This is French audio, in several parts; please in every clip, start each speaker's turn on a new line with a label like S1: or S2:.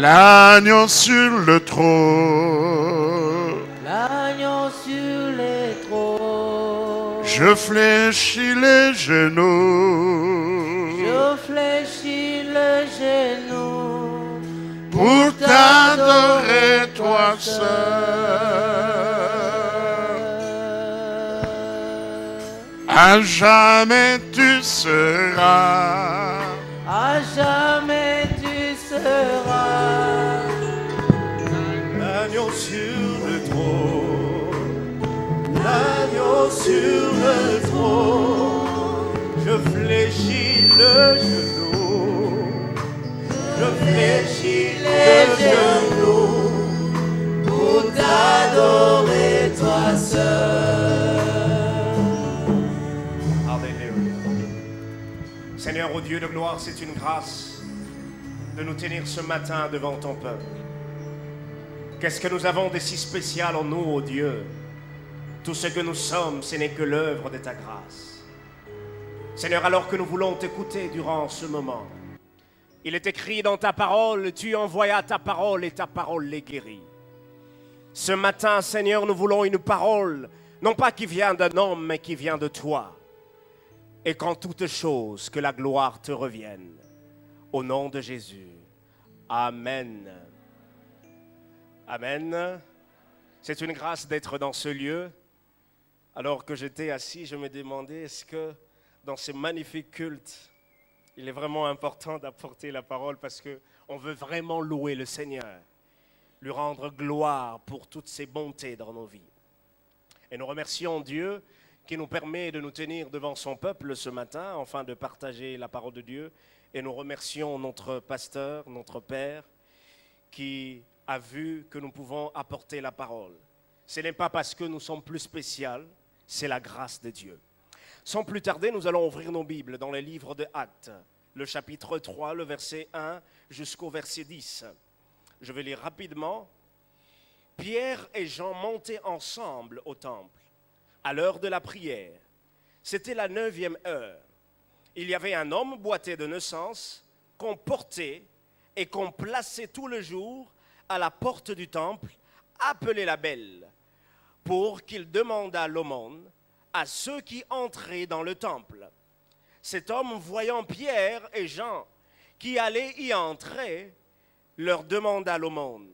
S1: L'agneau sur le trône.
S2: L'agneau sur le trône.
S1: Je fléchis les genoux.
S2: Je fléchis le genou.
S1: Pour t'adorer toi seul. À jamais tu seras.
S2: À jamais tu seras.
S3: L'agneau sur le trône. L'agneau sur le trône. Je fléchis le genou. Je fléchis le genou.
S2: Pour t'adorer toi seul.
S3: Alléluia. Seigneur, ô Dieu de gloire, c'est une grâce de nous tenir ce matin devant ton peuple. Qu'est-ce que nous avons de si spécial en nous, ô Dieu? Tout ce que nous sommes, ce n'est que l'œuvre de ta grâce. Seigneur, alors que nous voulons t'écouter durant ce moment, il est écrit dans ta parole, tu envoyas ta parole et ta parole les guérit. Ce matin, Seigneur, nous voulons une parole, non pas qui vient d'un homme, mais qui vient de toi. Et qu'en toutes choses, que la gloire te revienne. Au nom de Jésus. Amen. Amen. C'est une grâce d'être dans ce lieu. Alors que j'étais assis, je me demandais, est-ce que dans ces magnifiques cultes, il est vraiment important d'apporter la parole parce qu'on veut vraiment louer le Seigneur, lui rendre gloire pour toutes ses bontés dans nos vies. Et nous remercions Dieu qui nous permet de nous tenir devant son peuple ce matin, afin de partager la parole de Dieu. Et nous remercions notre pasteur, notre Père, qui a vu que nous pouvons apporter la parole. Ce n'est pas parce que nous sommes plus spéciaux, c'est la grâce de Dieu. Sans plus tarder, nous allons ouvrir nos Bibles dans les livres de Actes, le chapitre 3, le verset 1 jusqu'au verset 10. Je vais lire rapidement. Pierre et Jean montaient ensemble au temple, à l'heure de la prière. C'était la 9e heure. Il y avait un homme boiteux de naissance qu'on portait et qu'on plaçait tout le jour à la porte du temple, appelé la Belle, pour qu'il demandât l'aumône à ceux qui entraient dans le temple. Cet homme, voyant Pierre et Jean qui allaient y entrer, leur demanda l'aumône.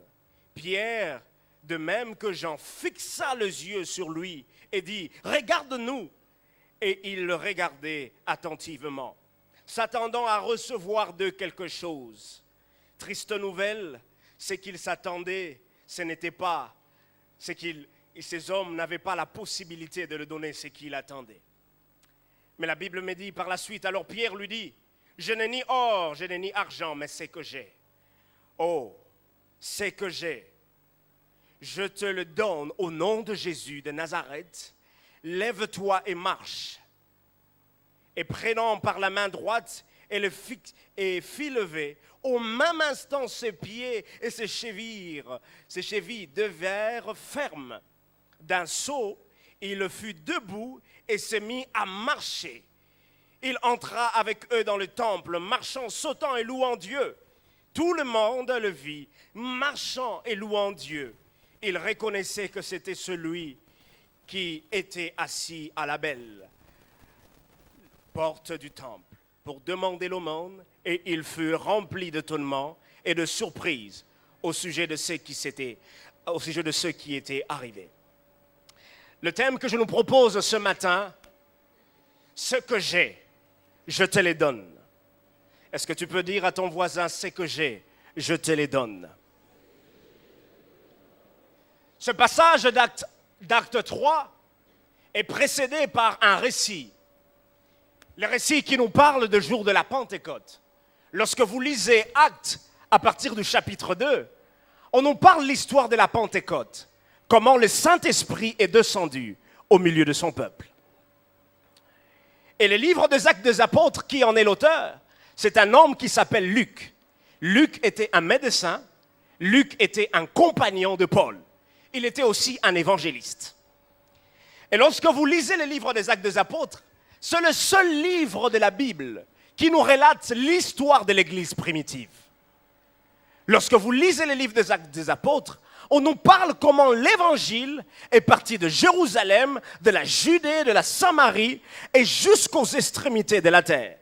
S3: Pierre, de même que Jean, fixa les yeux sur lui et dit « Regarde-nous !» Et il le regardait attentivement, s'attendant à recevoir d'eux quelque chose. Triste nouvelle, c'est qu'il s'attendait, ce n'était pas, ces hommes n'avaient pas la possibilité de le donner ce qu'il attendait. Mais la Bible me dit par la suite, alors Pierre lui dit, je n'ai ni or, je n'ai ni argent, mais c'est que j'ai. Oh, c'est que j'ai. Je te le donne au nom de Jésus de Nazareth. Lève-toi et marche. Et prenant par la main droite et fit lever, au même instant ses pieds et ses chevilles devinrent fermes. D'un saut, il fut debout et se mit à marcher. Il entra avec eux dans le temple, marchant, sautant et louant Dieu. Tout le monde le vit, marchant et louant Dieu. Il reconnaissait que c'était celui qui était assis à la Belle, porte du temple, pour demander l'aumône, et il fut rempli d'étonnement et de surprise au sujet de ce qui était arrivé. Le thème que je nous propose ce matin, ce que j'ai, je te les donne. Est-ce que tu peux dire à ton voisin, ce que j'ai, je te les donne? Ce passage d'Acte 3 est précédé par un récit. Le récit qui nous parle du jour de la Pentecôte. Lorsque vous lisez Actes à partir du chapitre 2, on nous parle de l'histoire de la Pentecôte. Comment le Saint-Esprit est descendu au milieu de son peuple. Et le livre des Actes des Apôtres, qui en est l'auteur, c'est un homme qui s'appelle Luc. Luc était un médecin, Luc était un compagnon de Paul. Il était aussi un évangéliste. Et lorsque vous lisez le livre des Actes des Apôtres, c'est le seul livre de la Bible qui nous relate l'histoire de l'Église primitive. Lorsque vous lisez les livres des Actes des Apôtres, on nous parle comment l'évangile est parti de Jérusalem, de la Judée, de la Samarie et jusqu'aux extrémités de la terre.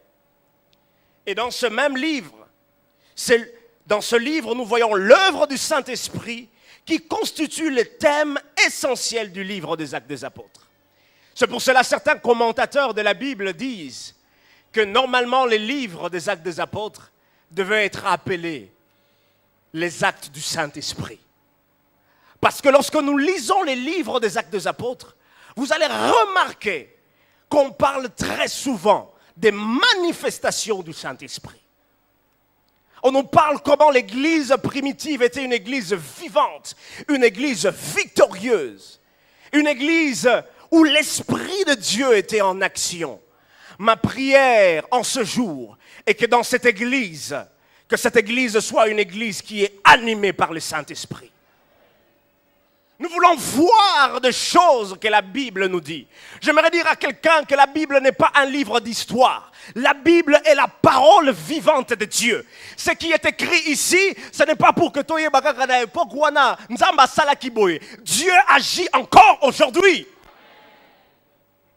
S3: Et dans ce même livre, dans ce livre, nous voyons l'œuvre du Saint-Esprit qui constitue le thème essentiel du livre des Actes des Apôtres. C'est pour cela que certains commentateurs de la Bible disent que normalement les livres des Actes des Apôtres devaient être appelés les actes du Saint-Esprit. Parce que lorsque nous lisons les livres des Actes des Apôtres, vous allez remarquer qu'on parle très souvent des manifestations du Saint-Esprit. On nous parle comment l'église primitive était une église vivante, une église victorieuse, une église où l'Esprit de Dieu était en action. Ma prière en ce jour est que dans cette église, que cette église soit une église qui est animée par le Saint-Esprit. Nous voulons voir des choses que la Bible nous dit. J'aimerais dire à quelqu'un que la Bible n'est pas un livre d'histoire. La Bible est la parole vivante de Dieu. Ce qui est écrit ici, ce n'est pas pour que toi Dieu agit encore aujourd'hui.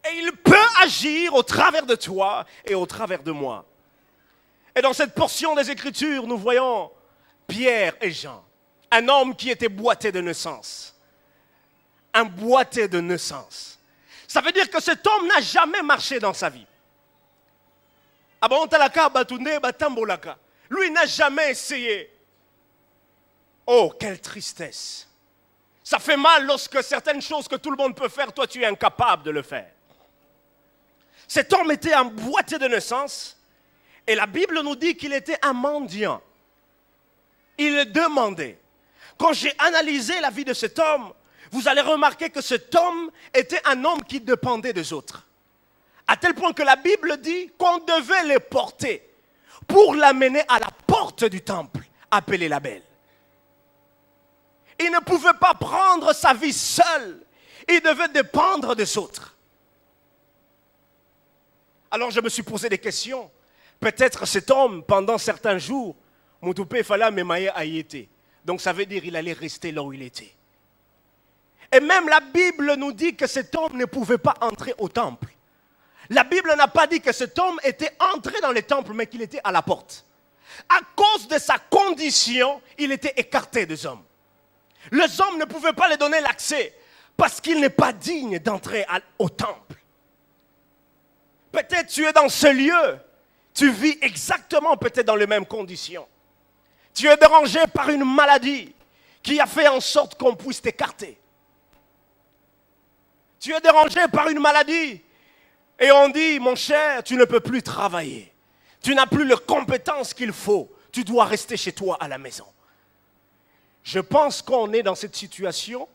S3: Et il peut agir au travers de toi et au travers de moi. Et dans cette portion des Écritures, nous voyons Pierre et Jean, un homme qui était boité de naissance. Un boité de naissance. Ça veut dire que cet homme n'a jamais marché dans sa vie. Lui n'a jamais essayé. Oh, quelle tristesse. Ça fait mal lorsque certaines choses que tout le monde peut faire, toi tu es incapable de le faire. Cet homme était un boité de naissance et la Bible nous dit qu'il était un mendiant. Il demandait. Quand j'ai analysé la vie de cet homme, vous allez remarquer que cet homme était un homme qui dépendait des autres. À tel point que la Bible dit qu'on devait le porter pour l'amener à la porte du temple, appelée la Belle. Il ne pouvait pas prendre sa vie seul. Il devait dépendre des autres. Alors je me suis posé des questions. Peut-être cet homme, pendant certains jours, Moutoupé Fala Memaye a y été. Donc ça veut dire qu'il allait rester là où il était. Et même la Bible nous dit que cet homme ne pouvait pas entrer au temple. La Bible n'a pas dit que cet homme était entré dans le temple, mais qu'il était à la porte. À cause de sa condition, il était écarté des hommes. Les hommes ne pouvaient pas lui donner l'accès parce qu'il n'est pas digne d'entrer au temple. Peut-être tu es dans ce lieu, tu vis exactement peut-être dans les mêmes conditions. Tu es dérangé par une maladie qui a fait en sorte qu'on puisse t'écarter. Tu es dérangé par une maladie et on dit, mon cher, tu ne peux plus travailler. Tu n'as plus les compétences qu'il faut. Tu dois rester chez toi à la maison. Je pense qu'on est dans cette situation,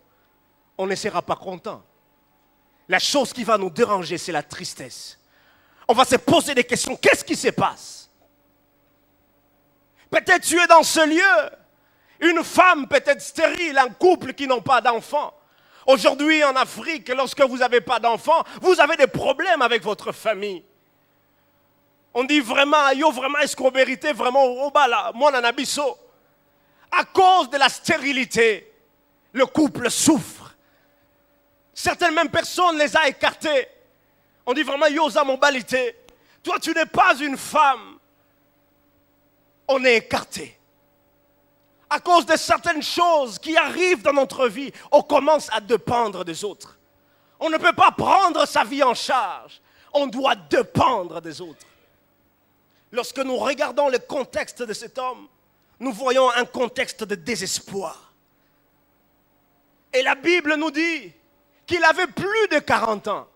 S3: on ne sera pas content. La chose qui va nous déranger, c'est la tristesse. On va se poser des questions. Qu'est-ce qui se passe? Peut-être tu es dans ce lieu. Une femme peut-être stérile, un couple qui n'ont pas d'enfants. Aujourd'hui en Afrique, lorsque vous n'avez pas d'enfants, vous avez des problèmes avec votre famille. On dit vraiment, yo vraiment, est-ce qu'on méritait vraiment au bala, moi nanabiso. À cause de la stérilité, le couple souffre. Certaines mêmes personnes les a écartés. On dit vraiment, yo za mon balité. Toi, tu n'es pas une femme. On est écarté. À cause de certaines choses qui arrivent dans notre vie, on commence à dépendre des autres. On ne peut pas prendre sa vie en charge. On doit dépendre des autres. Lorsque nous regardons le contexte de cet homme, nous voyons un contexte de désespoir. Et la Bible nous dit qu'il avait plus de 40 ans.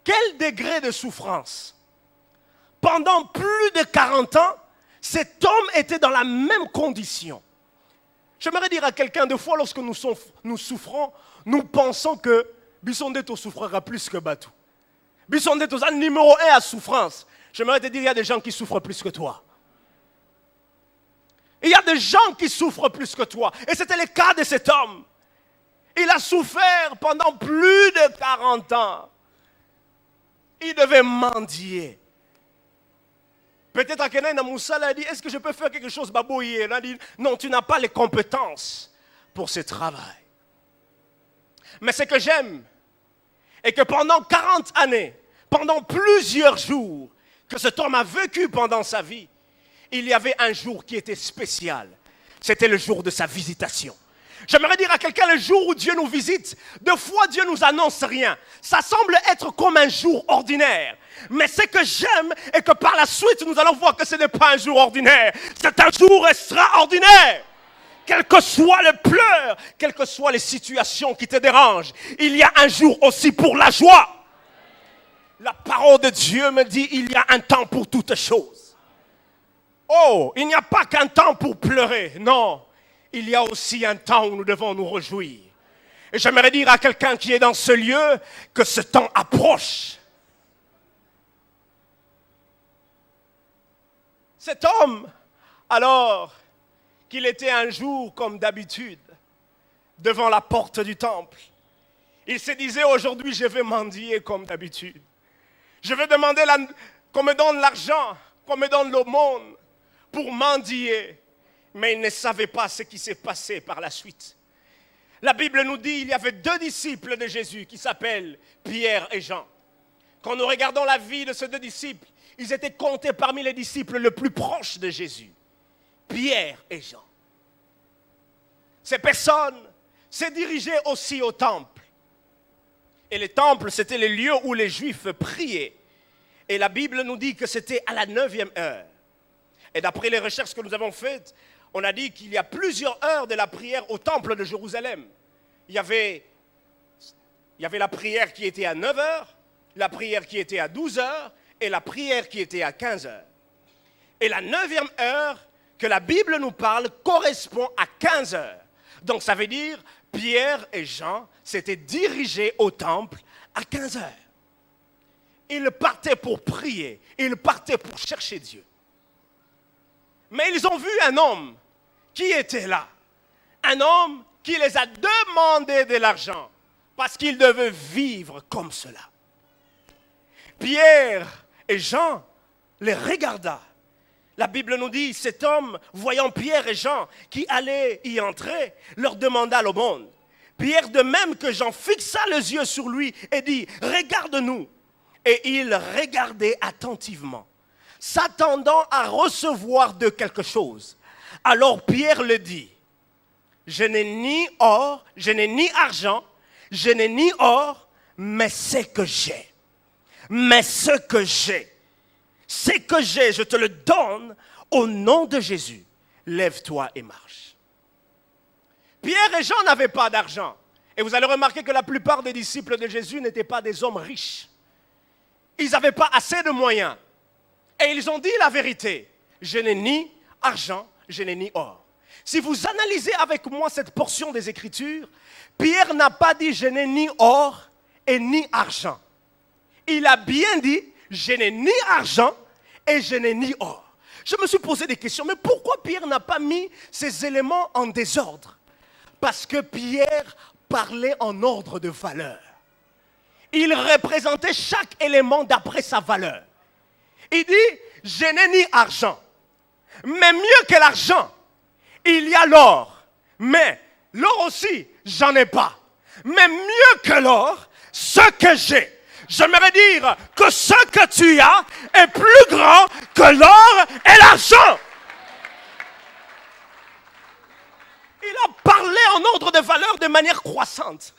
S3: Quel degré de souffrance! Pendant plus de 40 ans, cet homme était dans la même condition. J'aimerais dire à quelqu'un, des fois, lorsque nous souffrons, nous pensons que Bissondeto souffrira plus que Batou. Bissondeto est le numéro 1 à souffrance. J'aimerais te dire, il y a des gens qui souffrent plus que toi. Il y a des gens qui souffrent plus que toi. Et c'était le cas de cet homme. Il a souffert pendant plus de 40 ans. Il devait mendier. Peut-être à Kenan Moussa a dit, est-ce que je peux faire quelque chose, Babouye? Il a dit, non, tu n'as pas les compétences pour ce travail. Mais ce que j'aime est que pendant 40 années, pendant plusieurs jours que cet homme a vécu pendant sa vie, il y avait un jour qui était spécial. C'était le jour de sa visitation. J'aimerais dire à quelqu'un, le jour où Dieu nous visite, deux fois Dieu nous annonce rien. Ça semble être comme un jour ordinaire. Mais ce que j'aime est que par la suite, nous allons voir que ce n'est pas un jour ordinaire. C'est un jour extraordinaire. Quel que soit le pleur, quelles que soient les situations qui te dérangent, il y a un jour aussi pour la joie. La parole de Dieu me dit, il y a un temps pour toutes choses. Oh, il n'y a pas qu'un temps pour pleurer, non. Il y a aussi un temps où nous devons nous réjouir. Et j'aimerais dire à quelqu'un qui est dans ce lieu que ce temps approche. Cet homme, alors qu'il était un jour comme d'habitude, devant la porte du temple, il se disait aujourd'hui je vais mendier comme d'habitude. Je vais demander qu'on me donne l'argent, qu'on me donne l'aumône pour mendier. Mais il ne savait pas ce qui s'est passé par la suite. La Bible nous dit qu'il y avait deux disciples de Jésus qui s'appellent Pierre et Jean. Quand nous regardons la vie de ces deux disciples, ils étaient comptés parmi les disciples les plus proches de Jésus. Pierre et Jean. Ces personnes se dirigeaient aussi au temple. Et le temple, c'était le lieu où les Juifs priaient. Et la Bible nous dit que c'était à la 9e heure. Et d'après les recherches que nous avons faites, on a dit qu'il y a plusieurs heures de la prière au temple de Jérusalem. Il y avait la prière qui était à 9 heures, la prière qui était à 12 heures et la prière qui était à 15 heures. Et la 9e heure que la Bible nous parle correspond à 15 heures. Donc ça veut dire Pierre et Jean s'étaient dirigés au temple à 15 heures. Ils partaient pour prier, ils partaient pour chercher Dieu. Mais ils ont vu un homme qui était là. Un homme qui les a demandé de l'argent parce qu'ils devaient vivre comme cela. Pierre et Jean les regarda. La Bible nous dit, cet homme, voyant Pierre et Jean qui allaient y entrer, leur demanda l'aumône. Pierre, de même que Jean, fixa les yeux sur lui et dit, regarde-nous. Et il regardait attentivement, s'attendant à recevoir de quelque chose. Alors Pierre le dit, je n'ai ni or, je n'ai ni argent, je n'ai ni or, mais ce que j'ai. Mais ce que j'ai, je te le donne au nom de Jésus. Lève-toi et marche. Pierre et Jean n'avaient pas d'argent. Et vous allez remarquer que la plupart des disciples de Jésus n'étaient pas des hommes riches. Ils n'avaient pas assez de moyens. Et ils ont dit la vérité. Je n'ai ni argent, je n'ai ni or. Si vous analysez avec moi cette portion des Écritures, Pierre n'a pas dit je n'ai ni or et ni argent. Il a bien dit je n'ai ni argent et je n'ai ni or. Je me suis posé des questions, mais pourquoi Pierre n'a pas mis ces éléments en désordre? Parce que Pierre parlait en ordre de valeur. Il représentait chaque élément d'après sa valeur. Il dit, je n'ai ni argent, mais mieux que l'argent, il y a l'or. Mais l'or aussi, j'en ai pas. Mais mieux que l'or, ce que j'ai. J'aimerais dire que ce que tu as est plus grand que l'or et l'argent. Il a parlé en ordre de valeur de manière croissante.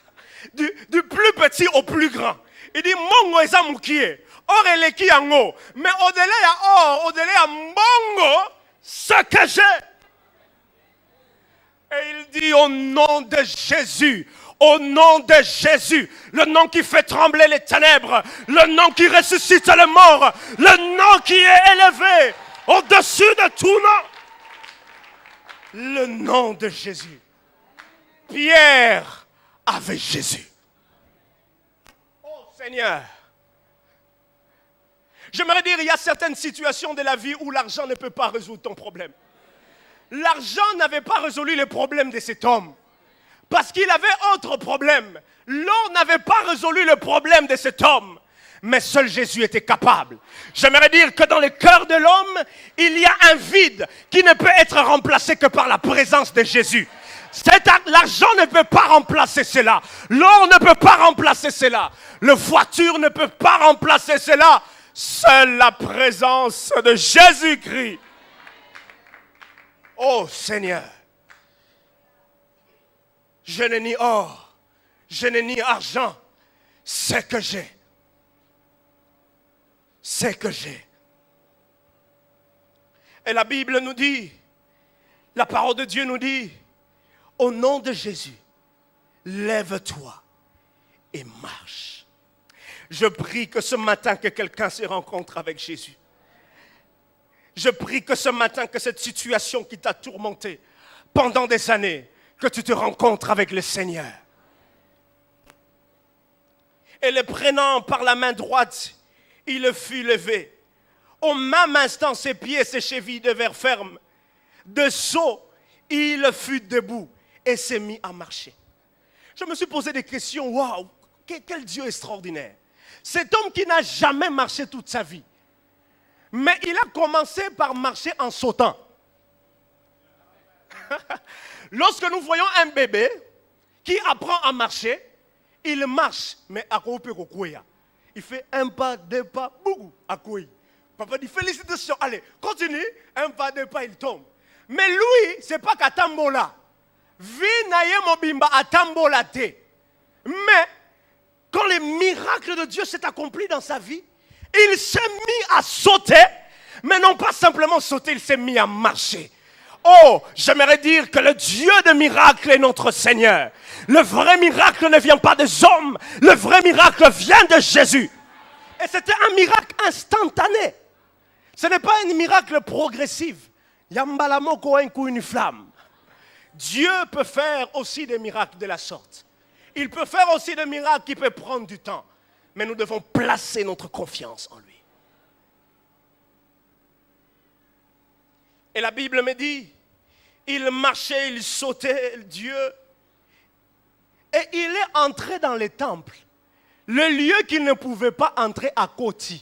S3: Du plus petit au plus grand. Il dit, mongo eza mukie, or eleki yango. Mais au-delà ya or, au-delà ya mongo, ce que j'ai. Et il dit au nom de Jésus, au nom de Jésus, le nom qui fait trembler les ténèbres, le nom qui ressuscite les morts, le nom qui est élevé au-dessus de tout nom. Le nom de Jésus. Pierre avait Jésus. Oh Seigneur. J'aimerais dire, il y a certaines situations de la vie où l'argent ne peut pas résoudre ton problème. L'argent n'avait pas résolu les problèmes de cet homme. Parce qu'il avait autre problème. L'or n'avait pas résolu le problème de cet homme. Mais seul Jésus était capable. J'aimerais dire que dans le cœur de l'homme, il y a un vide qui ne peut être remplacé que par la présence de Jésus. L'argent ne peut pas remplacer cela. L'or ne peut pas remplacer cela. La voiture ne peut pas remplacer cela. Seule la présence de Jésus-Christ. Oh Seigneur, je n'ai ni or, je n'ai ni argent. C'est que j'ai. C'est que j'ai. Et la Bible nous dit, la parole de Dieu nous dit, au nom de Jésus, lève-toi et marche. Je prie que ce matin, que quelqu'un se rencontre avec Jésus. Je prie que ce matin, que cette situation qui t'a tourmenté pendant des années, que tu te rencontres avec le Seigneur. Et le prenant par la main droite, il fut levé. Au même instant, ses pieds et ses chevilles devinrent fermes. De saut, il fut debout et s'est mis à marcher. Je me suis posé des questions. Waouh, quel Dieu extraordinaire. Cet homme qui n'a jamais marché toute sa vie. Mais il a commencé par marcher en sautant. Lorsque nous voyons un bébé qui apprend à marcher, il marche, mais à quoi il fait un pas, deux pas, bougou, à quoi. Papa dit félicitations, allez, continue, un pas, deux pas, il tombe. Mais lui, c'est pas qu'à Tambola. Vinaye mobimba à Tambola te. Mais, quand le miracle de Dieu s'est accompli dans sa vie, il s'est mis à sauter, mais non pas simplement sauter, il s'est mis à marcher. Oh, j'aimerais dire que le Dieu de miracles est notre Seigneur. Le vrai miracle ne vient pas des hommes, le vrai miracle vient de Jésus. Et c'était un miracle instantané. Ce n'est pas un miracle progressif. Yambalamoko une flamme. Dieu peut faire aussi des miracles de la sorte. Il peut faire aussi des miracles qui peuvent prendre du temps. Mais nous devons placer notre confiance en lui. Et la Bible me dit, il marchait, il sautait, Dieu. Et il est entré dans le temple. Le lieu qu'il ne pouvait pas entrer à côté.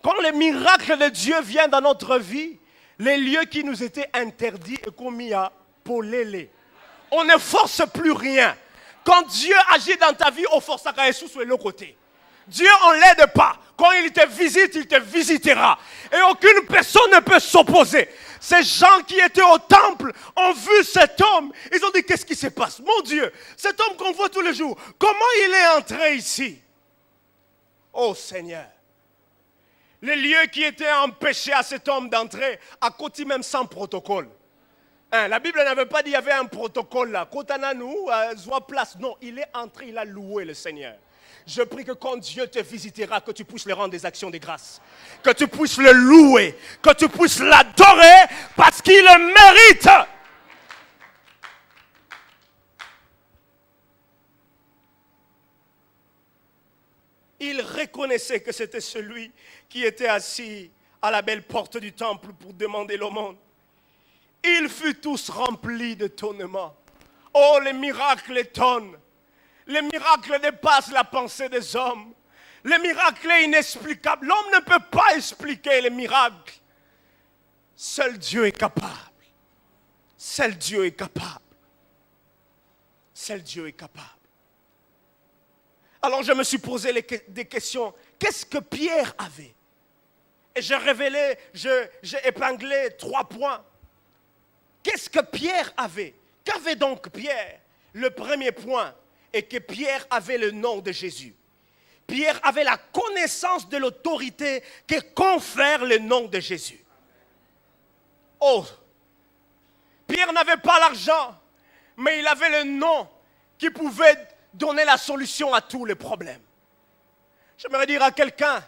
S3: Quand le miracle de Dieu vient dans notre vie, les lieux qui nous étaient interdits et commis à polélé. On ne force plus rien. Quand Dieu agit dans ta vie, on force à Kaesou sur le côté. Dieu, on ne l'aide pas. Quand il te visite, il te visitera. Et aucune personne ne peut s'opposer. Ces gens qui étaient au temple ont vu cet homme. Ils ont dit, qu'est-ce qui se passe? Mon Dieu, cet homme qu'on voit tous les jours, comment il est entré ici? Oh Seigneur. Les lieux qui étaient empêchés à cet homme d'entrer, à côté même sans protocole. La Bible n'avait pas dit qu'il y avait un protocole là. Kotananou, soit place. Non, il est entré, il a loué le Seigneur. Je prie que quand Dieu te visitera, que tu puisses lui rendre des actions de grâce. Que tu puisses le louer. Que tu puisses l'adorer parce qu'il le mérite. Il reconnaissait que c'était celui qui était assis à la belle porte du temple pour demander l'aumône. Ils furent tous remplis d'étonnement. Oh, les miracles étonnent. Les miracles dépassent la pensée des hommes. Les miracles est inexplicable. L'homme ne peut pas expliquer les miracles. Seul Dieu est capable. Seul Dieu est capable. Seul Dieu est capable. Alors je me suis posé des questions. Qu'est-ce que Pierre avait? Et j'ai révélé, j'ai épinglé 3 points. Qu'est-ce que Pierre avait? Qu'avait donc Pierre? Le premier point est que Pierre avait le nom de Jésus. Pierre avait la connaissance de l'autorité que confère le nom de Jésus. Oh, Pierre n'avait pas l'argent, mais il avait le nom qui pouvait donner la solution à tous les problèmes. J'aimerais dire à quelqu'un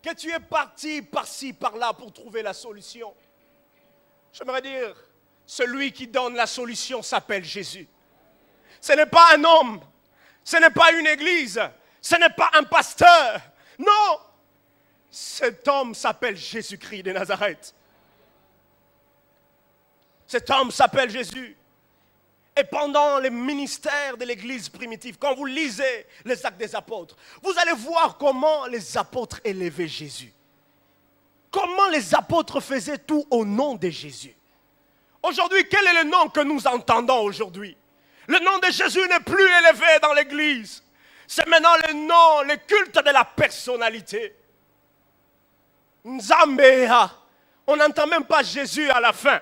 S3: que tu es parti par-ci, par-là pour trouver la solution. J'aimerais dire, celui qui donne la solution s'appelle Jésus. Ce n'est pas un homme, ce n'est pas une église, ce n'est pas un pasteur. Non, cet homme s'appelle Jésus-Christ de Nazareth. Cet homme s'appelle Jésus. Et pendant les ministères de l'Église primitive, quand vous lisez les Actes des Apôtres, vous allez voir comment les apôtres élevaient Jésus. Comment les apôtres faisaient tout au nom de Jésus. Aujourd'hui, quel est le nom que nous entendons aujourd'hui? Le nom de Jésus n'est plus élevé dans l'Église. C'est maintenant le nom, le culte de la personnalité. Nzambea. On n'entend même pas Jésus à la fin.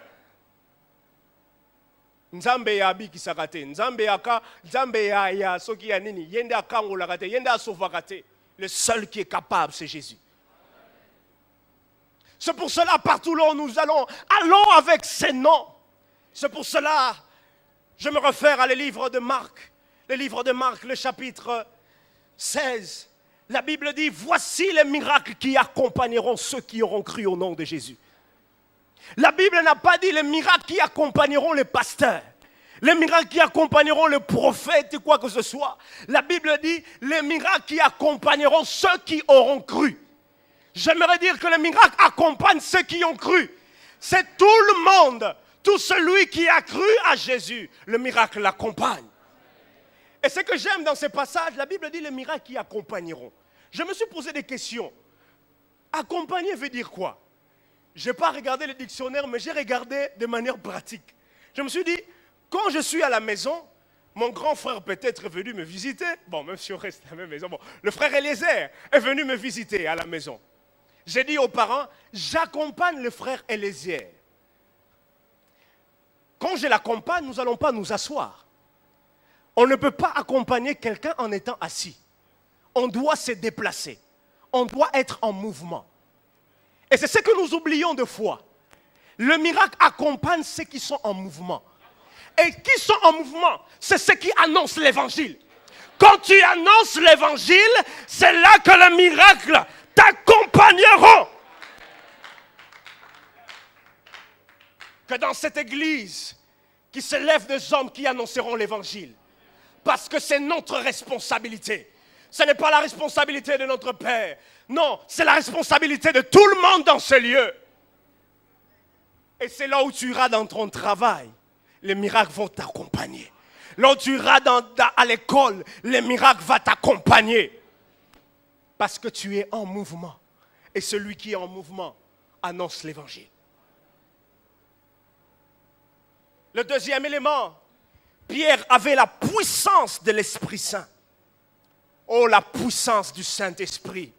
S3: Nzambea abikisaka te. Nzambea ya soki ya nini. Yende akangolaka te. Yende asovaka te. Le seul qui est capable, c'est Jésus. C'est pour cela, partout là où nous allons avec ces noms. C'est pour cela, je me réfère à le livre de Marc. Le livre de Marc, le chapitre 16. La Bible dit, voici les miracles qui accompagneront ceux qui auront cru au nom de Jésus. La Bible n'a pas dit les miracles qui accompagneront les pasteurs. Les miracles qui accompagneront les prophètes, quoi que ce soit. La Bible dit les miracles qui accompagneront ceux qui auront cru. J'aimerais dire que les miracles accompagnent ceux qui ont cru. C'est tout le monde, tout celui qui a cru à Jésus, le miracle l'accompagne. Et ce que j'aime dans ces passages, la Bible dit les miracles qui accompagneront. Je me suis posé des questions. Accompagner veut dire quoi? Je n'ai pas regardé le dictionnaire, mais j'ai regardé de manière pratique. Je me suis dit, quand je suis à la maison, mon grand frère peut-être est venu me visiter. Bon, même si on reste à la même maison. Bon, le frère Eliezer est venu me visiter à la maison. J'ai dit aux parents, j'accompagne le frère Eliezer. Quand je l'accompagne, nous n'allons pas nous asseoir. On ne peut pas accompagner quelqu'un en étant assis. On doit se déplacer. On doit être en mouvement. Et c'est ce que nous oublions de fois. Le miracle accompagne ceux qui sont en mouvement. Et qui sont en mouvement, c'est ceux qui annoncent l'évangile. Quand tu annonces l'évangile, c'est là que le miracle t'accompagneront. Que dans cette église, qui se lève des hommes qui annonceront l'évangile. Parce que c'est notre responsabilité. Ce n'est pas la responsabilité de notre Père. Non, c'est la responsabilité de tout le monde dans ce lieu. Et c'est là où tu iras dans ton travail. Les miracles vont t'accompagner. Là où tu iras à l'école, les miracles vont t'accompagner. Parce que tu es en mouvement. Et celui qui est en mouvement annonce l'évangile. Le deuxième élément, Pierre avait la puissance de l'Esprit Saint. Oh, la puissance du Saint-Esprit.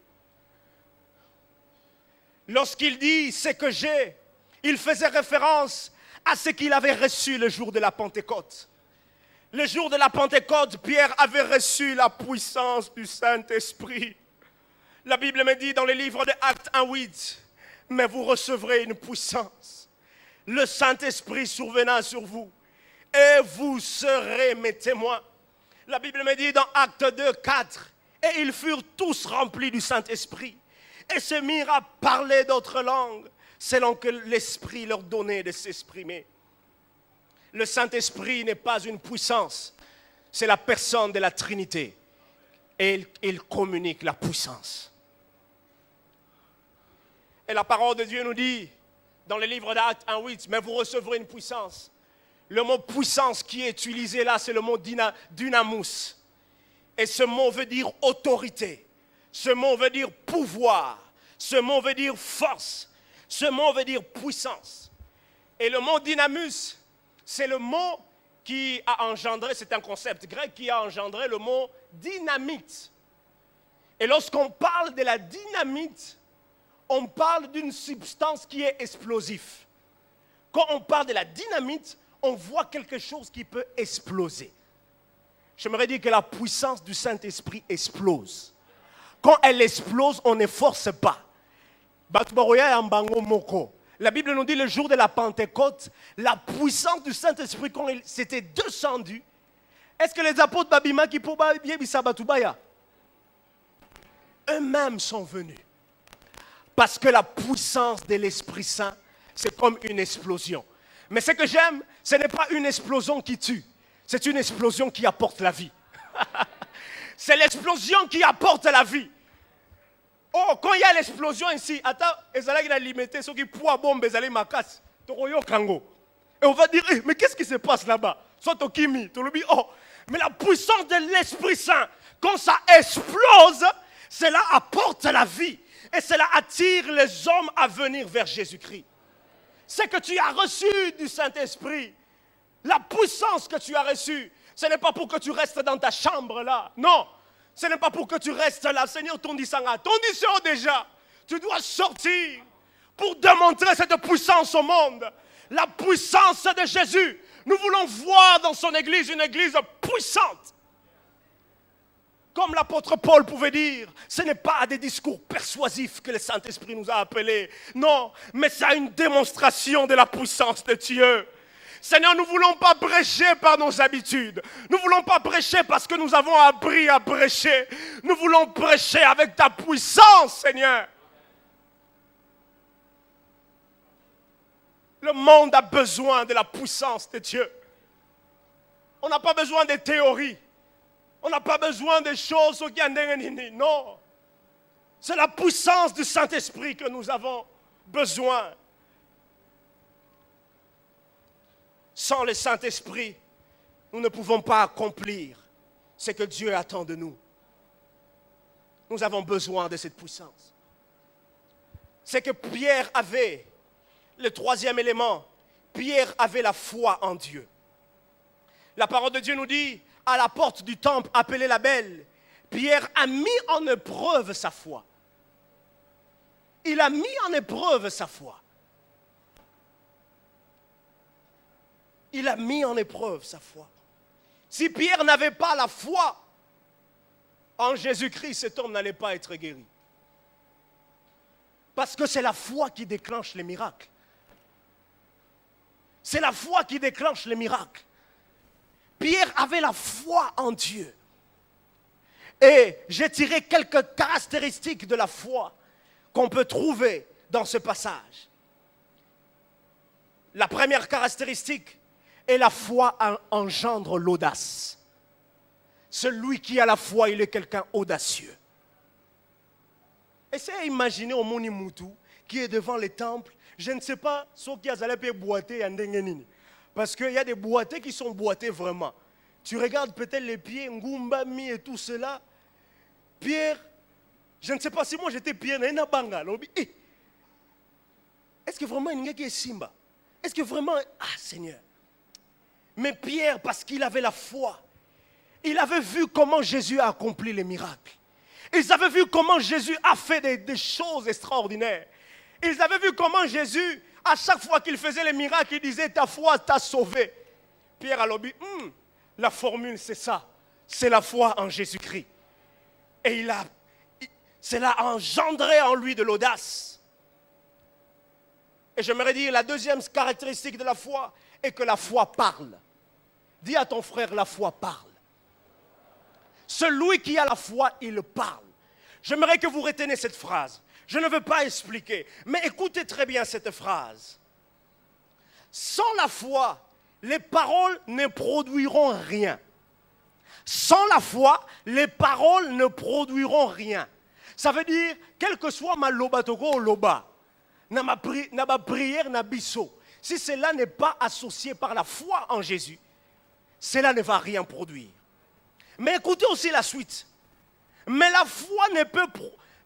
S3: Lorsqu'il dit « ce que j'ai », il faisait référence à ce qu'il avait reçu le jour de la Pentecôte. Le jour de la Pentecôte, Pierre avait reçu la puissance du Saint-Esprit. La Bible me dit dans le livre de Actes 1:8, « mais vous recevrez une puissance. Le Saint-Esprit survenant sur vous, et vous serez mes témoins. » La Bible me dit dans Actes 2:4, « et ils furent tous remplis du Saint-Esprit, et se mirent à parler d'autres langues, selon que l'Esprit leur donnait de s'exprimer. » Le Saint-Esprit n'est pas une puissance, c'est la personne de la Trinité. Et il communique la puissance. Et la parole de Dieu nous dit, dans le livre d'Actes 1:8, « mais vous recevrez une puissance. » Le mot puissance qui est utilisé là, c'est le mot dynamus. Et ce mot veut dire autorité. Ce mot veut dire pouvoir. Ce mot veut dire force. Ce mot veut dire puissance. Et le mot dynamus, c'est le mot qui a engendré, c'est un concept grec qui a engendré le mot dynamite. Et lorsqu'on parle de la dynamite, on parle d'une substance qui est explosive. Quand on parle de la dynamite, on voit quelque chose qui peut exploser. J'aimerais dire que la puissance du Saint-Esprit explose. Quand elle explose, on ne force pas. La Bible nous dit le jour de la Pentecôte, la puissance du Saint-Esprit, quand il s'était descendu, est-ce que les apôtres Babima qui pour eux-mêmes sont venus? Parce que la puissance de l'Esprit Saint, c'est comme une explosion. Mais ce que j'aime, ce n'est pas une explosion qui tue, c'est une explosion qui apporte la vie. C'est l'explosion qui apporte la vie. Oh, quand il y a l'explosion ici, attends, ils allaient limiter ceux qui poids bombe, ils allaient macasse. Et on va dire, mais qu'est-ce qui se passe là-bas? soit au Kimi, tu le dis, oh, mais la puissance de l'Esprit Saint, quand ça explose, cela apporte la vie et cela attire les hommes à venir vers Jésus-Christ. C'est que tu as reçu du Saint-Esprit, la puissance que tu as reçue, ce n'est pas pour que tu restes dans ta chambre là, non, ce n'est pas pour que tu restes là, Seigneur, ton disanga, ton disant déjà, tu dois sortir pour démontrer cette puissance au monde, la puissance de Jésus. Nous voulons voir dans son église une église puissante. Comme l'apôtre Paul pouvait dire, ce n'est pas à des discours persuasifs que le Saint-Esprit nous a appelés. Non, mais c'est à une démonstration de la puissance de Dieu. Seigneur, nous ne voulons pas prêcher par nos habitudes. Nous ne voulons pas prêcher parce que nous avons appris à prêcher. Nous voulons prêcher avec ta puissance, Seigneur. Le monde a besoin de la puissance de Dieu. On n'a pas besoin de théories. On n'a pas besoin de choses qui ont... Non. C'est la puissance du Saint-Esprit que nous avons besoin. Sans le Saint-Esprit, nous ne pouvons pas accomplir ce que Dieu attend de nous. Nous avons besoin de cette puissance. C'est que Pierre avait, le troisième élément, Pierre avait la foi en Dieu. La parole de Dieu nous dit, à la porte du temple appelé la Belle, Pierre a mis en épreuve sa foi. Il a mis en épreuve sa foi. Il a mis en épreuve sa foi. Si Pierre n'avait pas la foi en Jésus-Christ, cet homme n'allait pas être guéri. Parce que c'est la foi qui déclenche les miracles. C'est la foi qui déclenche les miracles. Pierre avait la foi en Dieu. Et j'ai tiré quelques caractéristiques de la foi qu'on peut trouver dans ce passage. La première caractéristique est la foi engendre l'audace. Celui qui a la foi, il est quelqu'un audacieux. Essayez d'imaginer au Moni Moutou qui est devant les temples. Je ne sais pas ce qui a pu boiter en dengenini. Parce qu'il y a des boités qui sont boités vraiment. Tu regardes peut-être les pieds, Ngumbami et tout cela. Pierre, je ne sais pas si moi j'étais Pierre, est-ce que vraiment il y a qui est Simba? Est-ce que vraiment, Seigneur. Mais Pierre, parce qu'il avait la foi, il avait vu comment Jésus a accompli les miracles. Ils avaient vu comment Jésus a fait des choses extraordinaires. Ils avaient vu comment Jésus, à chaque fois qu'il faisait les miracles, il disait, ta foi t'a sauvé. Pierre a dit, la formule c'est ça, c'est la foi en Jésus-Christ. Et cela a engendré en lui de l'audace. Et j'aimerais dire, la deuxième caractéristique de la foi est que la foi parle. Dis à ton frère, la foi parle. Celui qui a la foi, il parle. J'aimerais que vous reteniez cette phrase. Je ne veux pas expliquer, mais écoutez très bien cette phrase. Sans la foi, les paroles ne produiront rien. Sans la foi, les paroles ne produiront rien. Ça veut dire, quel que soit ma loba toko ou loba, na ma prière na biso, si cela n'est pas associé par la foi en Jésus, cela ne va rien produire. Mais écoutez aussi la suite. Mais la foi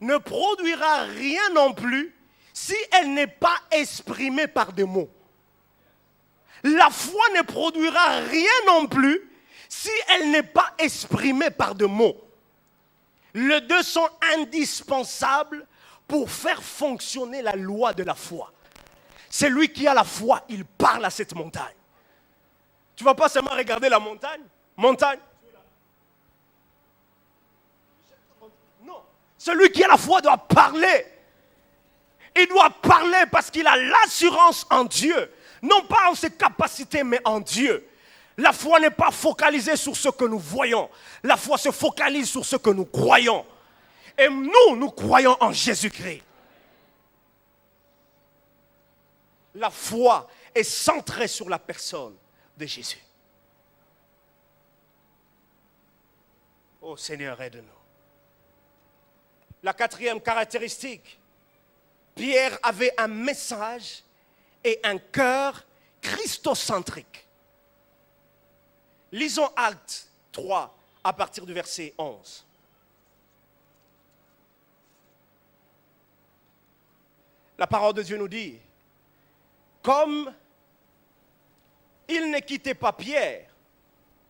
S3: ne produira rien non plus si elle n'est pas exprimée par des mots. La foi ne produira rien non plus si elle n'est pas exprimée par des mots. Les deux sont indispensables pour faire fonctionner la loi de la foi. Celui qui a la foi, il parle à cette montagne. Tu ne vas pas seulement regarder la montagne. Montagne. Non. Celui qui a la foi doit parler. Il doit parler parce qu'il a l'assurance en Dieu. Non pas en ses capacités, mais en Dieu. La foi n'est pas focalisée sur ce que nous voyons. La foi se focalise sur ce que nous croyons. Et nous croyons en Jésus-Christ. La foi est centrée sur la personne de Jésus. Oh Seigneur, aide-nous. La quatrième caractéristique, Pierre avait un message et un cœur christocentrique. Lisons Actes 3 à partir du verset 11. La parole de Dieu nous dit, comme ils ne quittaient pas Pierre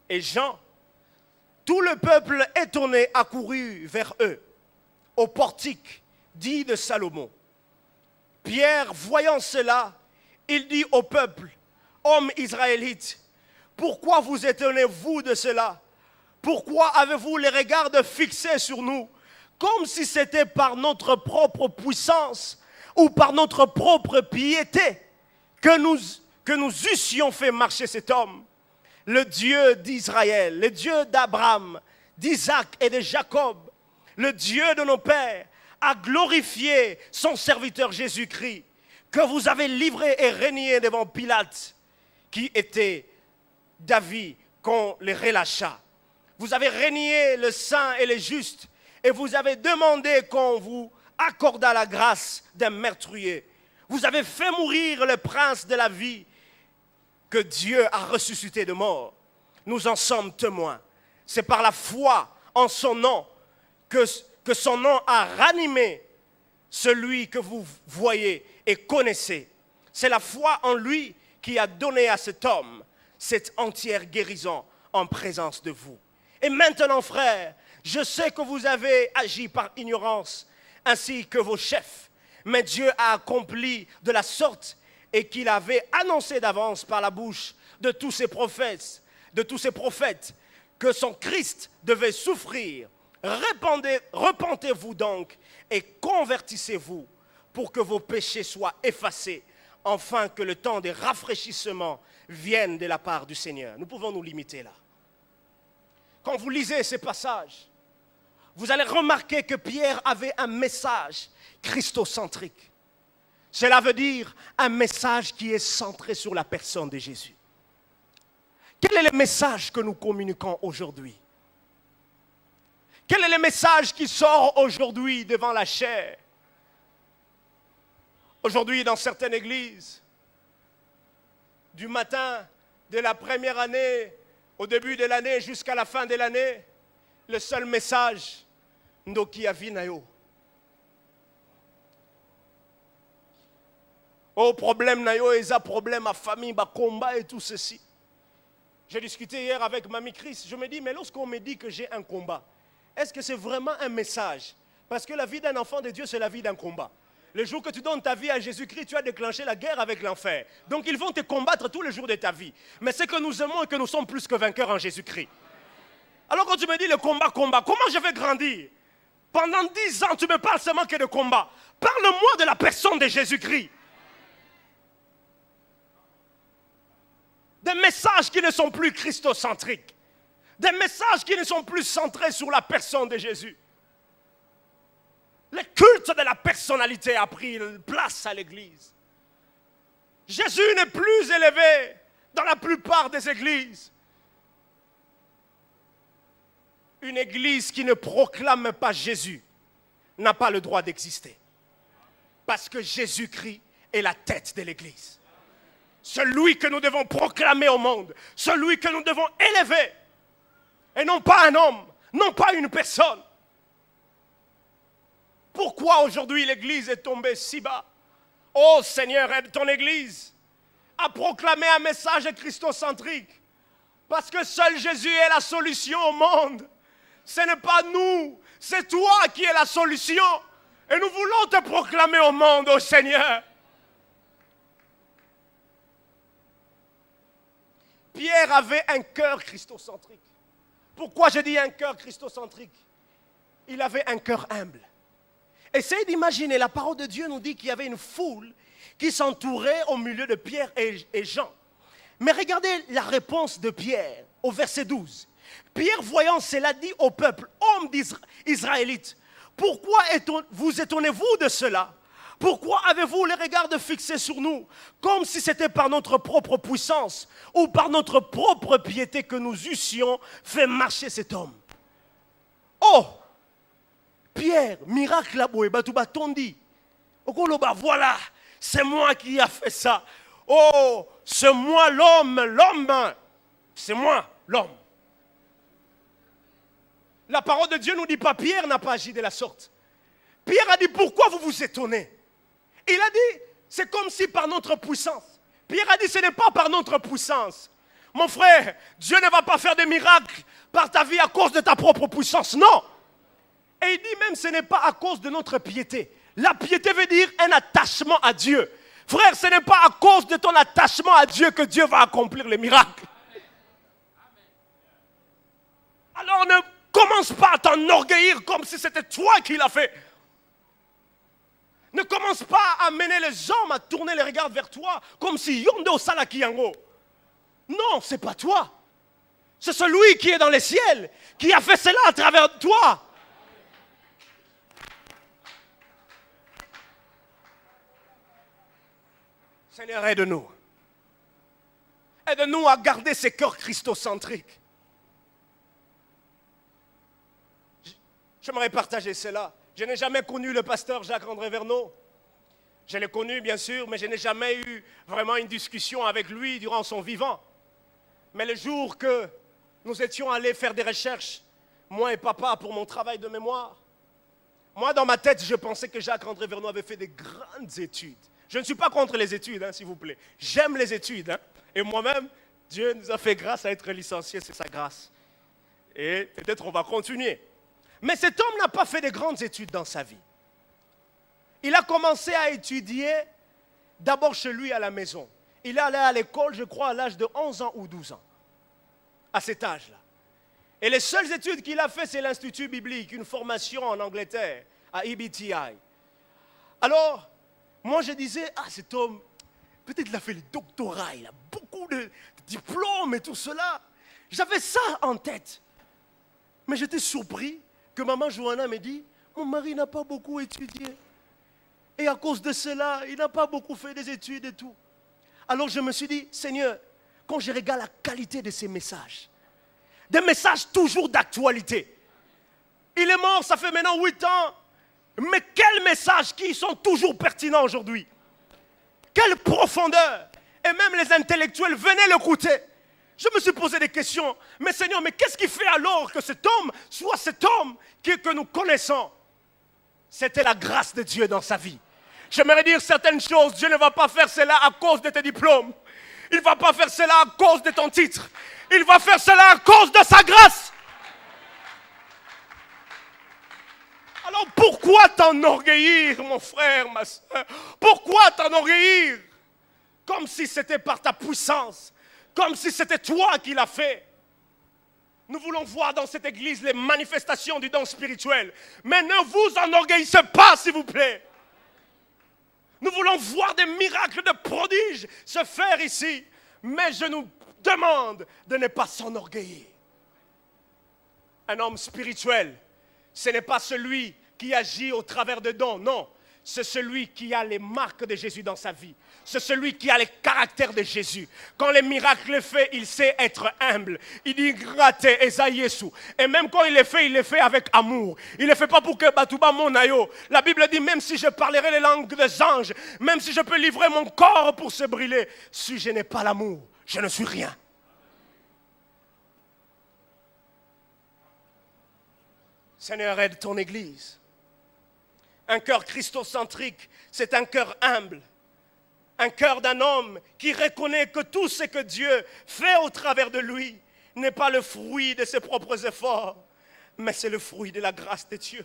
S3: et Jean, tout le peuple étonné accourut vers eux, au portique dit de Salomon. Pierre, voyant cela, il dit au peuple, hommes israélites, pourquoi vous étonnez-vous de cela? Pourquoi avez-vous les regards fixés sur nous, comme si c'était par notre propre puissance ou par notre propre piété que nous eussions fait marcher cet homme? Le Dieu d'Israël, le Dieu d'Abraham, d'Isaac et de Jacob, le Dieu de nos pères, a glorifié son serviteur Jésus-Christ, que vous avez livré et régné devant Pilate, qui était David qu'on les relâcha. Vous avez régné le saint et le juste, et vous avez demandé qu'on vous accordât la grâce d'un meurtrier. Vous avez fait mourir le prince de la vie, que Dieu a ressuscité de mort. Nous en sommes témoins. C'est par la foi en son nom que son nom a ranimé celui que vous voyez et connaissez. C'est la foi en lui qui a donné à cet homme cette entière guérison en présence de vous. Et maintenant, frères, je sais que vous avez agi par ignorance, ainsi que vos chefs, mais Dieu a accompli de la sorte et qu'il avait annoncé d'avance par la bouche de tous ses prophètes, que son Christ devait souffrir. Repentez-vous donc et convertissez-vous pour que vos péchés soient effacés, afin que le temps des rafraîchissements vienne de la part du Seigneur. Nous pouvons nous limiter là. Quand vous lisez ces passages, vous allez remarquer que Pierre avait un message christocentrique. Cela veut dire un message qui est centré sur la personne de Jésus. Quel est le message que nous communiquons aujourd'hui? Quel est le message qui sort aujourd'hui devant la chair? Aujourd'hui, dans certaines églises, du matin de la première année, au début de l'année jusqu'à la fin de l'année, le seul message, Ndoki Avinayo. Oh, problème nayo, et ça problème à famille, bah combat et tout ceci. J'ai discuté hier avec Mamie Chris. Je me dis, mais lorsqu'on me dit que j'ai un combat, est-ce que c'est vraiment un message? Parce que la vie d'un enfant de Dieu, c'est la vie d'un combat. Le jour que tu donnes ta vie à Jésus-Christ, tu as déclenché la guerre avec l'enfer. Donc ils vont te combattre tous les jours de ta vie. Mais c'est que nous aimons et que nous sommes plus que vainqueurs en Jésus-Christ. Alors quand tu me dis le combat, comment je vais grandir? Pendant 10 ans, tu me parles seulement que de combat. Parle-moi de la personne de Jésus-Christ. Des messages qui ne sont plus christocentriques. Des messages qui ne sont plus centrés sur la personne de Jésus. Le culte de la personnalité a pris place à l'église. Jésus n'est plus élevé dans la plupart des églises. Une église qui ne proclame pas Jésus n'a pas le droit d'exister. Parce que Jésus-Christ est la tête de l'église. Celui que nous devons proclamer au monde, celui que nous devons élever, et non pas un homme, non pas une personne. Pourquoi aujourd'hui l'église est tombée si bas? Oh Seigneur, aide ton église à proclamer un message christocentrique. Parce que seul Jésus est la solution au monde. Ce n'est pas nous, c'est toi qui es la solution. Et nous voulons te proclamer au monde, oh Seigneur. Pierre avait un cœur christocentrique. Pourquoi je dis un cœur christocentrique? Il avait un cœur humble. Essayez d'imaginer, la parole de Dieu nous dit qu'il y avait une foule qui s'entourait au milieu de Pierre et Jean. Mais regardez la réponse de Pierre au verset 12. Pierre, voyant cela, dit au peuple, hommes d'Israélites, pourquoi vous étonnez-vous de cela? Pourquoi avez-vous les regards fixés sur nous, comme si c'était par notre propre puissance ou par notre propre piété que nous eussions fait marcher cet homme? Oh! Pierre, miracle là, batondi. Voilà, c'est moi qui a fait ça. Oh, c'est moi l'homme. C'est moi, l'homme. La parole de Dieu nous dit pas, Pierre n'a pas agi de la sorte. Pierre a dit, pourquoi vous vous étonnez? Il a dit, c'est comme si par notre puissance. Pierre a dit, ce n'est pas par notre puissance. Mon frère, Dieu ne va pas faire des miracles par ta vie à cause de ta propre puissance, non. Et il dit même, ce n'est pas à cause de notre piété. La piété veut dire un attachement à Dieu. Frère, ce n'est pas à cause de ton attachement à Dieu que Dieu va accomplir les miracles. Alors ne commence pas à t'enorgueillir comme si c'était toi qui l'as fait. Ne commence pas à amener les hommes à tourner les regards vers toi comme si Yondo Salakiyango. Non, c'est pas toi. C'est celui qui est dans les ciels qui a fait cela à travers toi. Seigneur, aide-nous. Aide-nous à garder ces cœurs christocentriques. J'aimerais partager cela. Je n'ai jamais connu le pasteur Jacques-André Verneau. Je l'ai connu, bien sûr, mais je n'ai jamais eu vraiment une discussion avec lui durant son vivant. Mais le jour que nous étions allés faire des recherches, moi et papa, pour mon travail de mémoire, moi, dans ma tête, je pensais que Jacques-André Verneau avait fait des grandes études. Je ne suis pas contre les études, s'il vous plaît. J'aime les études. Et moi-même, Dieu nous a fait grâce à être licenciés, c'est sa grâce. Et peut-être on va continuer. Mais cet homme n'a pas fait de grandes études dans sa vie. Il a commencé à étudier d'abord chez lui à la maison. Il est allé à l'école, je crois, à l'âge de 11 ans ou 12 ans. À cet âge-là. Et les seules études qu'il a fait, c'est l'Institut biblique, une formation en Angleterre, à EBTI. Alors, moi je disais, cet homme, peut-être il a fait le doctorat, il a beaucoup de diplômes et tout cela. J'avais ça en tête. Mais j'étais surpris que maman Johanna me dit, mon mari n'a pas beaucoup étudié. Et à cause de cela, il n'a pas beaucoup fait des études et tout. Alors je me suis dit, Seigneur, quand je regarde la qualité de ces messages, des messages toujours d'actualité. Il est mort, ça fait maintenant 8 ans. Mais quels messages qui sont toujours pertinents aujourd'hui. Quelle profondeur. Et même les intellectuels venaient l'écouter. Je me suis posé des questions. Mais Seigneur, mais qu'est-ce qui fait alors que cet homme soit cet homme que nous connaissons? C'était la grâce de Dieu dans sa vie. J'aimerais dire certaines choses. Dieu ne va pas faire cela à cause de tes diplômes. Il ne va pas faire cela à cause de ton titre. Il va faire cela à cause de sa grâce. Alors pourquoi t'enorgueillir, mon frère, ma soeur? Pourquoi t'enorgueillir? Comme si c'était par ta puissance. Comme si c'était toi qui l'as fait. Nous voulons voir dans cette église les manifestations du don spirituel. Mais ne vous enorgueillissez pas, s'il vous plaît. Nous voulons voir des miracles, de prodiges se faire ici. Mais je nous demande de ne pas s'enorgueillir. Un homme spirituel, ce n'est pas celui qui agit au travers de dons, non. C'est celui qui a les marques de Jésus dans sa vie. C'est celui qui a les caractères de Jésus. Quand les miracles les fait, il sait être humble. Il dit grate Esaïesu. Et même quand il les fait avec amour. Il ne les fait pas pour que Batouba mon ayo. La Bible dit même si je parlerai les langues des anges, même si je peux livrer mon corps pour se brûler, si je n'ai pas l'amour, je ne suis rien. Seigneur, aide ton Église. Un cœur christocentrique, c'est un cœur humble. Un cœur d'un homme qui reconnaît que tout ce que Dieu fait au travers de lui n'est pas le fruit de ses propres efforts, mais c'est le fruit de la grâce de Dieu.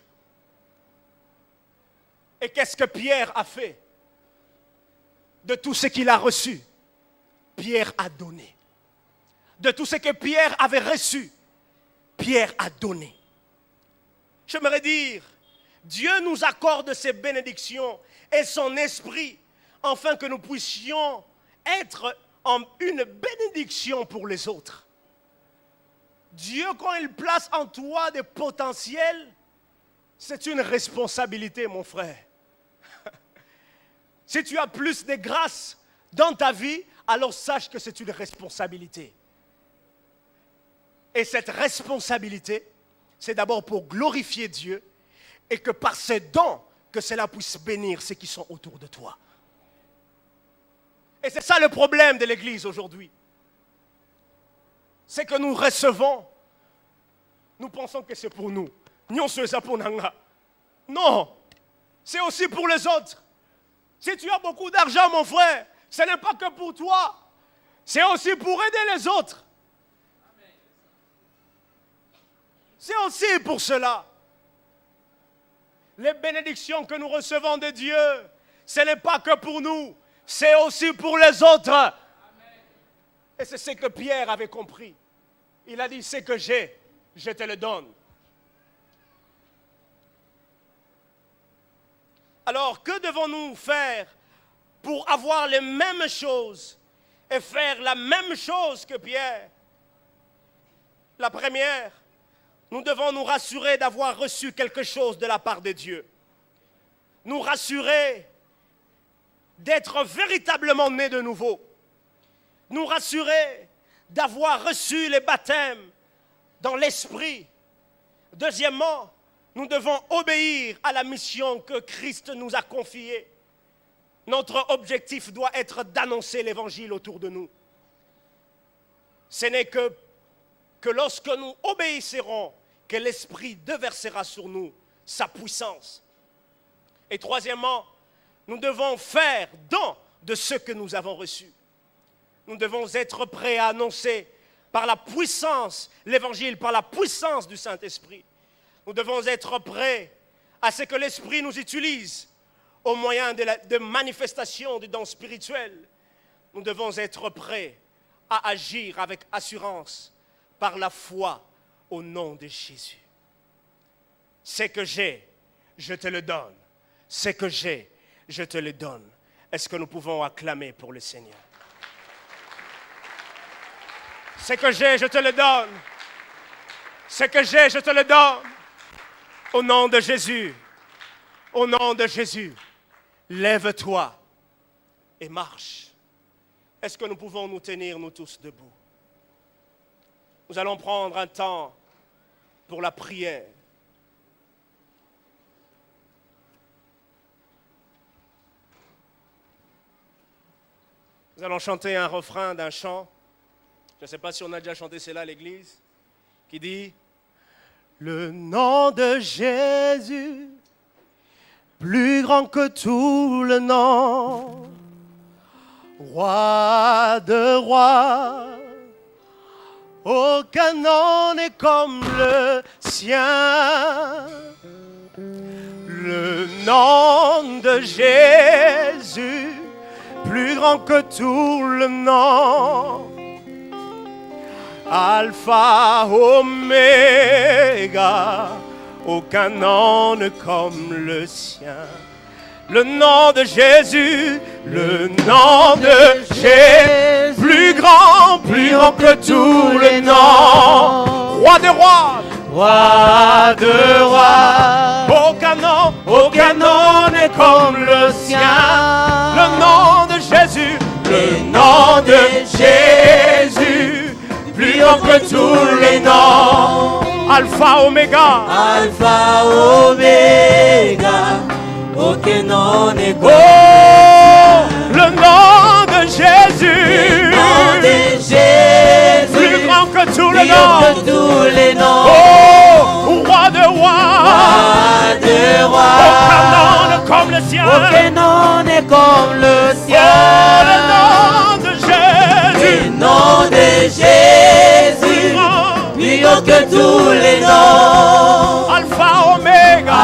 S3: Et qu'est-ce que Pierre a fait? De tout ce qu'il a reçu, Pierre a donné. De tout ce que Pierre avait reçu, Pierre a donné. J'aimerais dire, Dieu nous accorde ses bénédictions et son esprit afin que nous puissions être une bénédiction pour les autres. Dieu, quand il place en toi des potentiels, c'est une responsabilité, mon frère. Si tu as plus de grâce dans ta vie, alors sache que c'est une responsabilité. Et cette responsabilité, c'est d'abord pour glorifier Dieu et que par ces dons, que cela puisse bénir ceux qui sont autour de toi. Et c'est ça le problème de l'Église aujourd'hui. c'est que nous recevons. Nous pensons que c'est pour nous. Non, c'est aussi pour les autres. Si tu as beaucoup d'argent, mon frère, ce n'est pas que pour toi. C'est aussi pour aider les autres. C'est aussi pour cela. Les bénédictions que nous recevons de Dieu, ce n'est pas que pour nous, c'est aussi pour les autres. Amen. Et c'est ce que Pierre avait compris. Il a dit, ce que j'ai, je te le donne. Alors, que devons-nous faire pour avoir les mêmes choses et faire la même chose que Pierre? La première, nous devons nous rassurer d'avoir reçu quelque chose de la part de Dieu. Nous rassurer d'être véritablement nés de nouveau. Nous rassurer d'avoir reçu les baptêmes dans l'esprit. Deuxièmement, nous devons obéir à la mission que Christ nous a confiée. Notre objectif doit être d'annoncer l'évangile autour de nous. Ce n'est que lorsque nous obéisserons que l'Esprit déversera sur nous sa puissance. Et troisièmement, nous devons faire don de ce que nous avons reçu. Nous devons être prêts à annoncer par la puissance, l'évangile, par la puissance du Saint-Esprit. Nous devons être prêts à ce que l'Esprit nous utilise au moyen de manifestations du don spirituel. Nous devons être prêts à agir avec assurance par la foi au nom de Jésus. Ce que j'ai, je te le donne. Ce que j'ai, je te le donne. Est-ce que nous pouvons acclamer pour le Seigneur? Ce que j'ai, je te le donne. Ce que j'ai, je te le donne. Au nom de Jésus. Au nom de Jésus. Lève-toi et marche. Est-ce que nous pouvons nous tenir, nous tous, debout? Nous allons prendre un temps pour la prière. Nous allons chanter un refrain d'un chant. Je ne sais pas si on a déjà chanté cela à l'église. Qui dit: le nom de Jésus, plus grand que tout le nom, roi de rois, aucun nom n'est comme le sien. Le nom de Jésus, plus grand que tout le nom, Alpha, Oméga, aucun nom n'est comme le sien. Le nom de Jésus, le nom de Jésus, plus grand que tous les noms. Roi de rois, roi de rois, aucun nom n'est comme le sien. Le nom de Jésus, le nom de Jésus, plus grand que tous les noms. Alpha, Oméga, aucun nom n'est comme le nom de Jésus. Le nom de Jésus, plus grand que tous les noms. Oh, roi de rois, aucun nom n'est comme le sien.
S2: Aucun nom n'est comme le sien.
S3: Oh, le nom de Jésus.
S2: Le nom de Jésus, plus grand que tous les noms.
S3: Alpha, Oméga,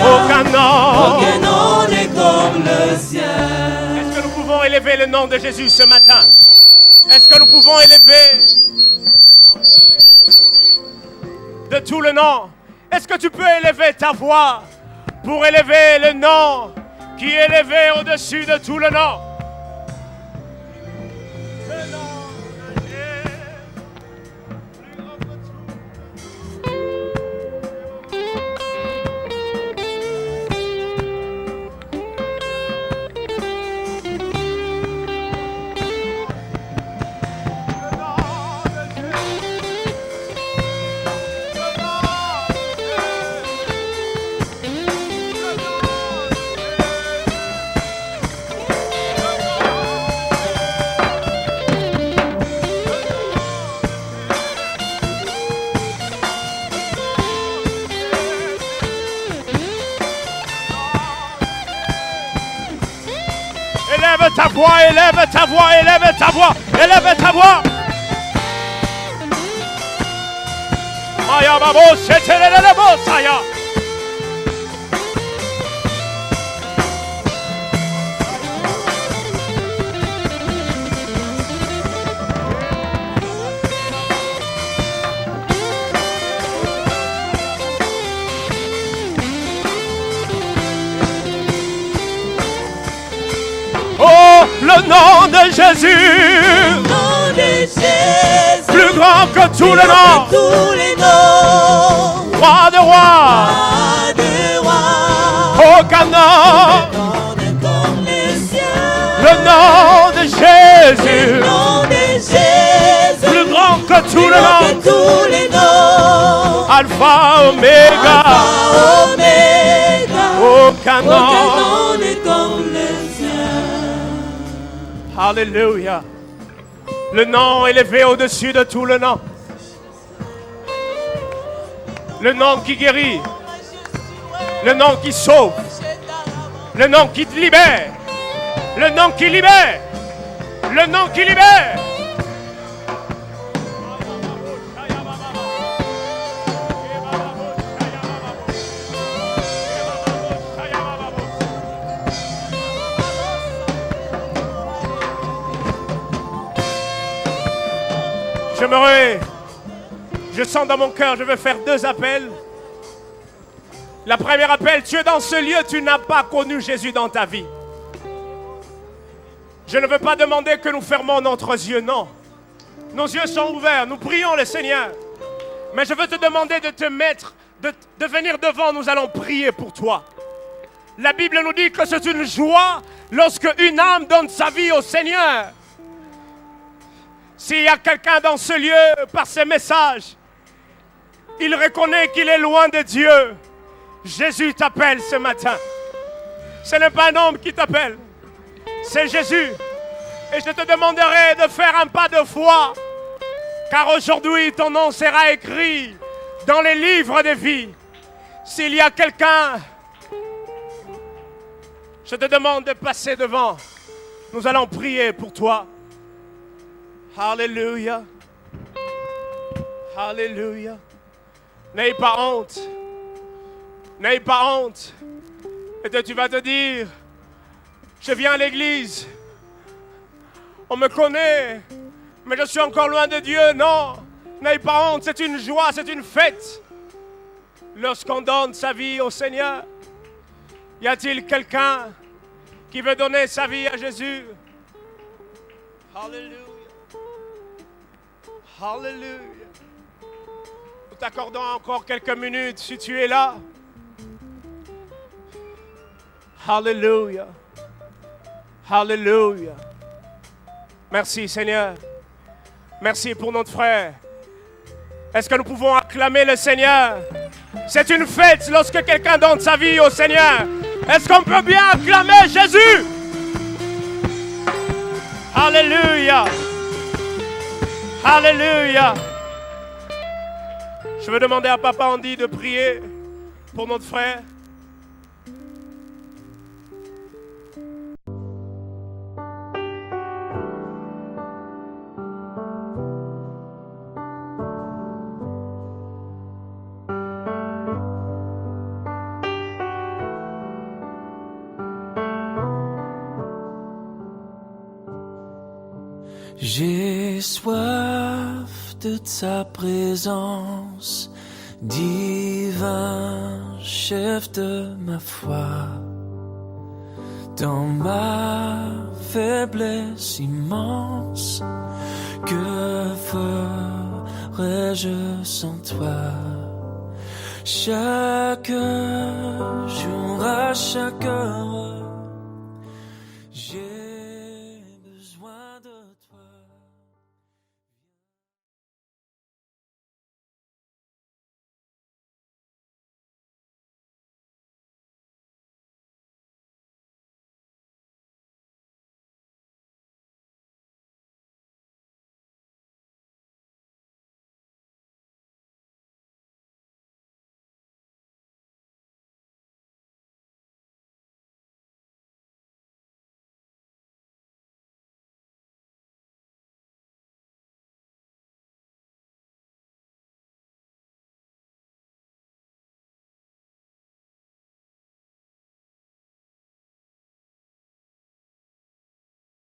S3: aucun nom
S2: n'est comme le sien.
S3: Est-ce que nous pouvons élever le nom de Jésus ce matin? Est-ce que nous pouvons élever de tout le nom? Est-ce que tu peux élever ta voix pour élever le nom qui est élevé au-dessus de tout le nom? Le nom de Jésus, plus grand que tout. ta voix, élève ta voix, élève ta voix, élève ta voix. Maya babo, c'était le beau, saya. Oh, le nom de Jésus, plus grand que tous les noms, roi de rois, aucun nom, le nom de Jésus, plus grand que tous les noms, Alpha, Oméga, aucun nom n'est comme le sien. Alléluia. Le nom élevé au-dessus de tout le nom. Le nom qui guérit. Le nom qui sauve. Le nom qui te libère. Le nom qui libère. Le nom qui libère. Je sens dans mon cœur, je veux faire 2 appels. La première appel, tu es dans ce lieu, tu n'as pas connu Jésus dans ta vie. Je ne veux pas demander que nous fermons notre yeux, non. Nos yeux sont ouverts, nous prions le Seigneur. Mais je veux te demander de te mettre, de venir devant, nous allons prier pour toi. La Bible nous dit que c'est une joie lorsque une âme donne sa vie au Seigneur. S'il y a quelqu'un dans ce lieu, par ces messages, il reconnaît qu'il est loin de Dieu. Jésus t'appelle ce matin. Ce n'est pas un homme qui t'appelle, c'est Jésus. Et je te demanderai de faire un pas de foi, car aujourd'hui ton nom sera écrit dans les livres de vie. S'il y a quelqu'un, je te demande de passer devant. Nous allons prier pour toi. Alléluia. Alléluia. N'aie pas honte. N'aie pas honte. Et tu vas te dire, je viens à l'église. On me connaît, mais je suis encore loin de Dieu. Non, n'aie pas honte. C'est une joie, c'est une fête. Lorsqu'on donne sa vie au Seigneur, y a-t-il quelqu'un qui veut donner sa vie à Jésus? Alléluia. Alléluia. Nous t'accordons encore quelques minutes si tu es là. Alléluia. Alléluia. Merci Seigneur. Merci pour notre frère. Est-ce que nous pouvons acclamer le Seigneur? C'est une fête lorsque quelqu'un donne sa vie au Seigneur. Est-ce qu'on peut bien acclamer Jésus? Alléluia. Alléluia. Je veux demander à Papa Andy de prier pour notre frère.
S4: J'ai soif de ta présence, divin chef de ma foi. Dans ma faiblesse immense, que ferais-je sans toi? Chaque jour, à chaque heure,